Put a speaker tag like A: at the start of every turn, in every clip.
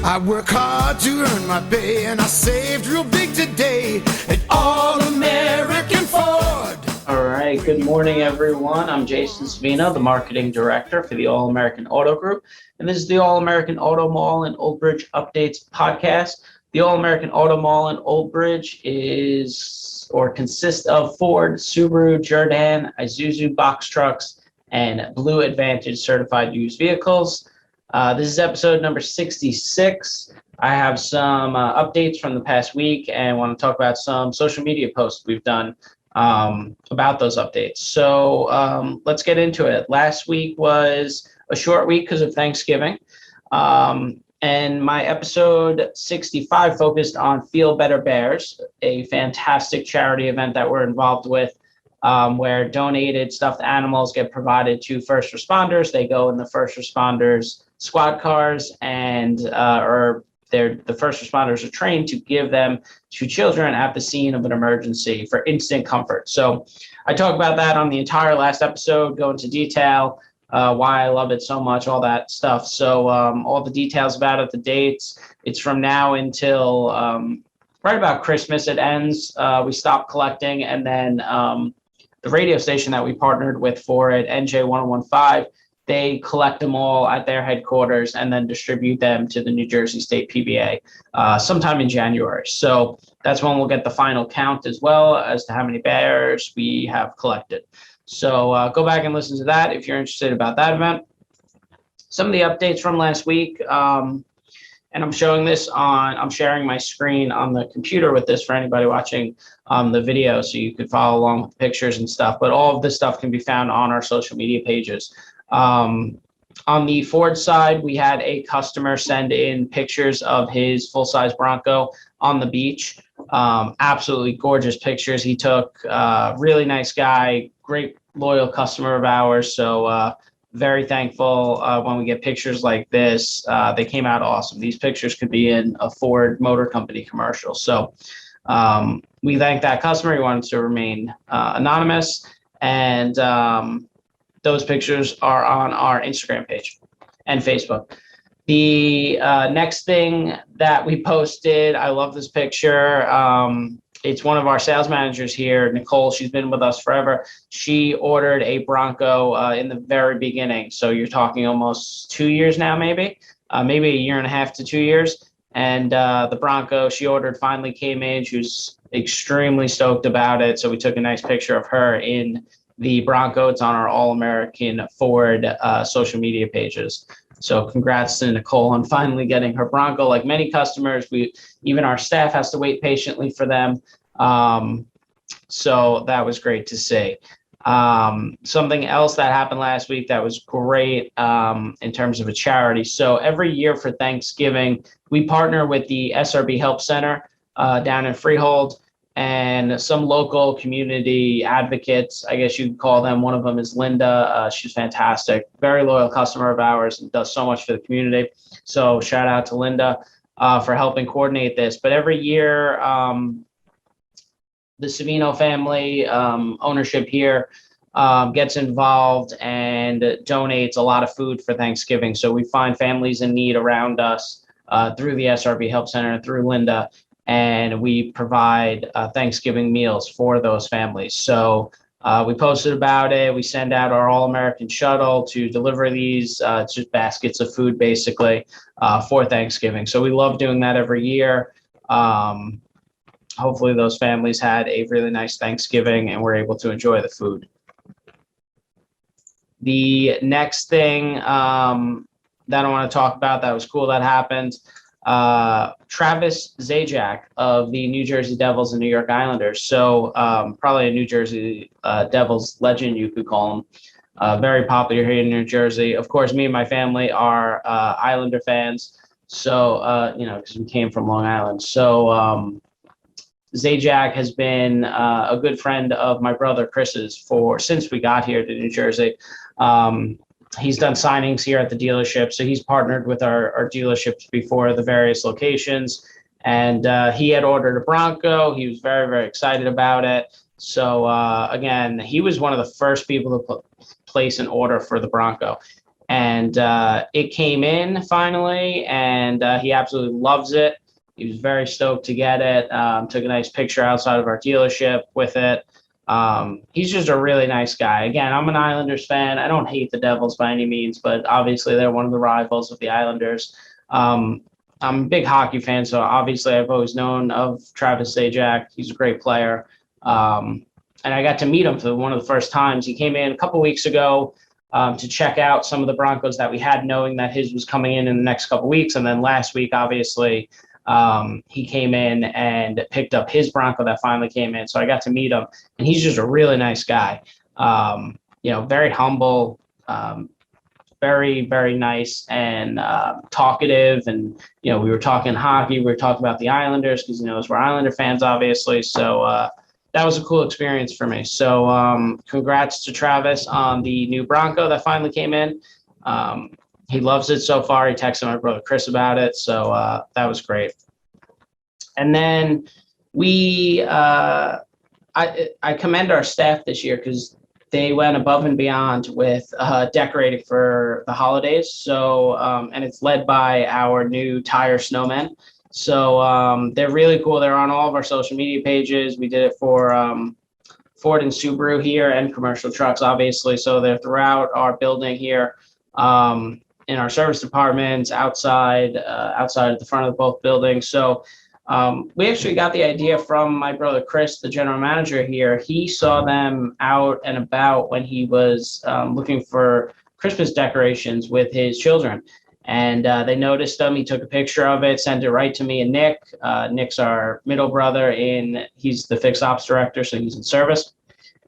A: I work hard to earn my pay, and I saved real big today at All-American Ford.
B: All right, good morning, everyone. I'm Jason Savino, the Marketing Director for the All-American Auto Group, and this is the All-American Auto Mall and Old Bridge Updates podcast. The All-American Auto Mall in Old Bridge consists of Ford, Subaru, Jordan, Isuzu box trucks, and Blue Advantage certified used vehicles. This is episode number 66. I have some updates from the past week and want to talk about some social media posts we've done about those updates. So let's get into it. Last week was a short week because of Thanksgiving. And my episode 65 focused on Feel Better Bears, a fantastic charity event that we're involved with, where donated stuffed animals get provided to first responders. They go in the first responders' squad cars, and the first responders are trained to give them to children at the scene of an emergency for instant comfort. So I talk about that on the entire last episode, go into detail, why I love it so much, all that stuff. So all the details about it, the dates, it's from now until right about Christmas. It ends. We stop collecting, and then the radio station that we partnered with for it, NJ1015, they collect them all at their headquarters and then distribute them to the New Jersey State PBA sometime in January. So that's when we'll get the final count as well as to how many bears we have collected. So go back and listen to that if you're interested about that event. Some of the updates from last week, and I'm sharing my screen on the computer with this for anybody watching the video, so you could follow along with the pictures and stuff. But all of this stuff can be found on our social media pages. On the Ford side, we had a customer send in pictures of his full-size Bronco on the beach. Absolutely gorgeous pictures he took. Really nice guy, great loyal customer of ours. So very thankful when we get pictures like this. They came out awesome. These pictures could be in a Ford Motor Company commercial. So we thank that customer. He wanted to remain anonymous, and those pictures are on our Instagram page and Facebook. The next thing that we posted, I love this picture. It's one of our sales managers here, Nicole. She's been with us forever. She ordered a Bronco in the very beginning. So you're talking almost 2 years now, maybe a year and a half to 2 years. And the Bronco she ordered finally came in. She was extremely stoked about it. So we took a nice picture of her in the Bronco. It's on our All-American Ford social media pages. So congrats to Nicole on finally getting her Bronco. Like many customers, even our staff has to wait patiently for them. So that was great to see. Something else that happened last week that was great in terms of a charity. So every year for Thanksgiving, we partner with the SRB Help Center down in Freehold, and some local community advocates, I guess you'd call them. One of them is Linda. She's fantastic, very loyal customer of ours, and does so much for the community. So shout out to Linda for helping coordinate this. But every year, the Savino family ownership here gets involved and donates a lot of food for Thanksgiving. So we find families in need around us through the SRB Help Center and through Linda, and we provide Thanksgiving meals for those families. So we posted about it. We send out our All-American shuttle to deliver these. It's just baskets of food, basically, for Thanksgiving. So we love doing that every year. Hopefully those families had a really nice Thanksgiving and were able to enjoy the food. The next thing that I want to talk about that was cool that happened, Travis Zajac of the New Jersey Devils and New York Islanders. So probably a New Jersey Devils legend, you could call him. Very popular here in New Jersey. Of course, me and my family are Islander fans. So, because we came from Long Island. So Zajac has been a good friend of my brother Chris's since we got here to New Jersey. He's done signings here at the dealership, so he's partnered with our dealerships before, the various locations. And he had ordered a Bronco. He was very, very excited about it. So again, he was one of the first people to place an order for the Bronco. And it came in finally, and he absolutely loves it. He was very stoked to get it. Took a nice picture outside of our dealership with it. He's just a really nice guy. Again, I'm an Islanders fan. I don't hate the Devils by any means, but obviously they're one of the rivals of the Islanders. I'm a big hockey fan, so obviously I've always known of Travis Zajac. He's a great player. And I got to meet him for one of the first times. He came in a couple weeks ago to check out some of the Broncos that we had, knowing that his was coming in the next couple weeks. And then last week, obviously, he came in and picked up his Bronco that finally came in. So I got to meet him, and he's just a really nice guy. Very humble, very, very nice, and talkative. And, we were talking hockey. We were talking about the Islanders because, we're Islander fans, obviously. So that was a cool experience for me. So congrats to Travis on the new Bronco that finally came in. He loves it so far. He texted my brother Chris about it. So that was great. And then I commend our staff this year because they went above and beyond with decorating for the holidays. So, and it's led by our new tire snowmen. So they're really cool. They're on all of our social media pages. We did it for Ford and Subaru here, and commercial trucks, obviously. So they're throughout our building here, in our service departments, outside at the front of both buildings. So we actually got the idea from my brother Chris, the general manager here. He saw them out and about when he was looking for Christmas decorations with his children. And they noticed them. He took a picture of it, sent it right to me and Nick. Nick's our middle brother, he's the fixed ops director, so he's in service.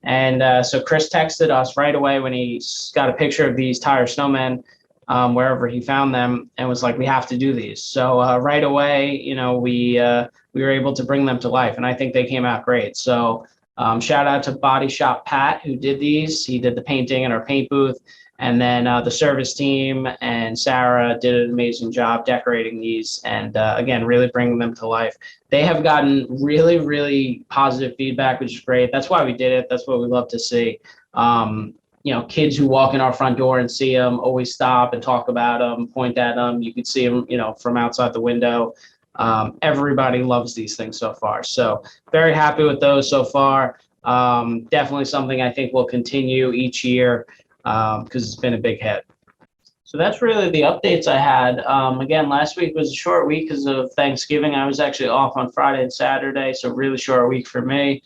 B: And so Chris texted us right away when he got a picture of these tire snowmen, wherever he found them, and was like, we have to do these. So right away, we were able to bring them to life, and I think they came out great. So shout out to Body Shop Pat, who did these. He did the painting in our paint booth. And then the service team and Sarah did an amazing job decorating these, and again, really bringing them to life. They have gotten really, really positive feedback, which is great. That's why we did it. That's what we love to see. Kids who walk in our front door and see them always stop and talk about them, point at them. You could see them, from outside the window. Everybody loves these things so far. So very happy with those so far. Definitely something I think will continue each year, because it's been a big hit. So that's really the updates I had. Again, last week was a short week because of Thanksgiving. I was actually off on Friday and Saturday, so really short week for me.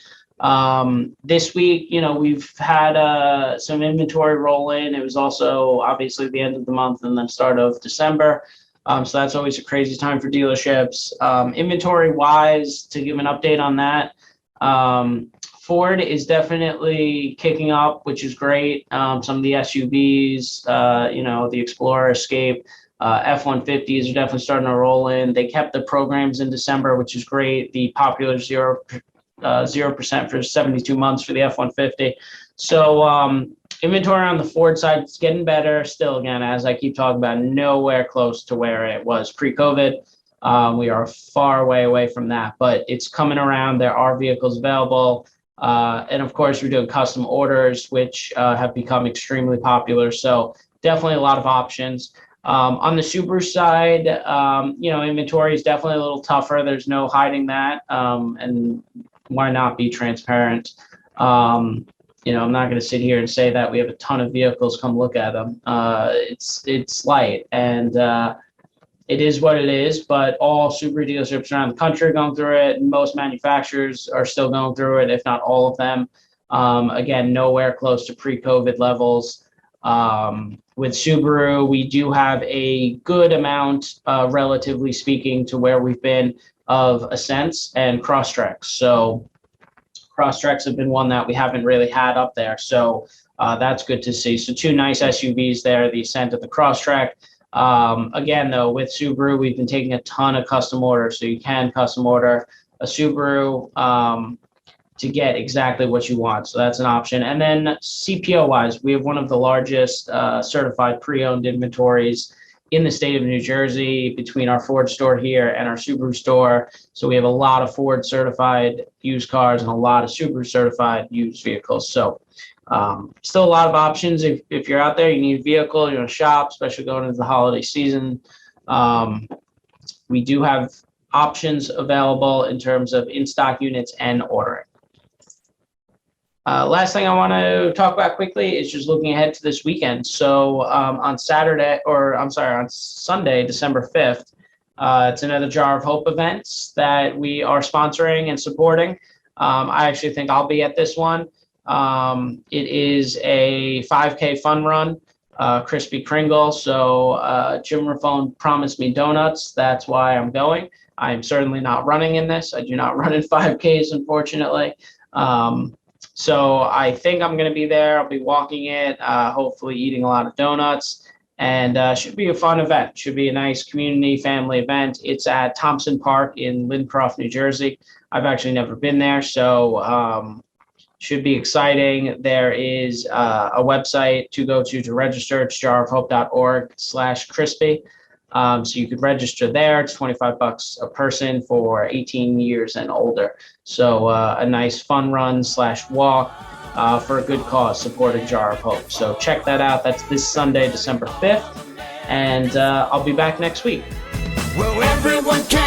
B: This week, we've had some inventory roll in. It was also obviously the end of the month and then start of December. So that's always a crazy time for dealerships. Inventory wise, to give an update on that, Ford is definitely kicking up, which is great. Some of the SUVs, the Explorer, Escape, F-150s are definitely starting to roll in. They kept the programs in December, which is great. The popular 0% for 72 months for the F-150. So inventory on the Ford side is getting better. Still, again, as I keep talking about, nowhere close to where it was pre-COVID. We are far away from that, but it's coming around. There are vehicles available. And of course, we're doing custom orders, which have become extremely popular. So definitely a lot of options. On the Subaru side, inventory is definitely a little tougher. There's no hiding that. And why not be transparent? I'm not going to sit here and say that we have a ton of vehicles. Come look at them. It's light, and it is what it is, but all Subaru dealerships around the country are going through it. Most manufacturers are still going through it, if not all of them. Again, nowhere close to pre-COVID levels. With Subaru, we do have a good amount, relatively speaking, to where we've been, of Ascents and Crosstreks. So Crosstreks have been one that we haven't really had up there. So that's good to see. So two nice SUVs there, the Ascent and the Crosstrek. Again, though, with Subaru, we've been taking a ton of custom orders. So you can custom order a Subaru to get exactly what you want. So that's an option. And then CPO-wise, we have one of the largest certified pre-owned inventories in the state of New Jersey between our Ford store here and our Subaru store. So we have a lot of Ford certified used cars and a lot of Subaru certified used vehicles. So Still a lot of options. If you're out there, you need a vehicle, you want to shop, especially going into the holiday season. We do have options available in terms of in-stock units and ordering. Last thing I want to talk about quickly is just looking ahead to this weekend. So on Sunday, December 5th, it's another Jar of Hope event that we are sponsoring and supporting. I actually think I'll be at this one. It is a 5K fun run, Krispy Kringle. So Jim Raffone promised me donuts. That's why I'm going. I'm certainly not running in this. I do not run in 5Ks, unfortunately. So I think I'm going to be there. I'll be walking it, hopefully eating a lot of donuts, and should be a fun event. Should be a nice community family event. It's at Thompson Park in Lincroft, New Jersey. I've actually never been there, so should be exciting. There is a website to go to register. It's jarofhope.org/crispy. So you could register there. It's $25 a person for 18 years and older. So a nice fun run / walk for a good cause, supporting Jar of Hope. So check that out. That's this Sunday, December 5th. And I'll be back next week.
A: Well, everyone can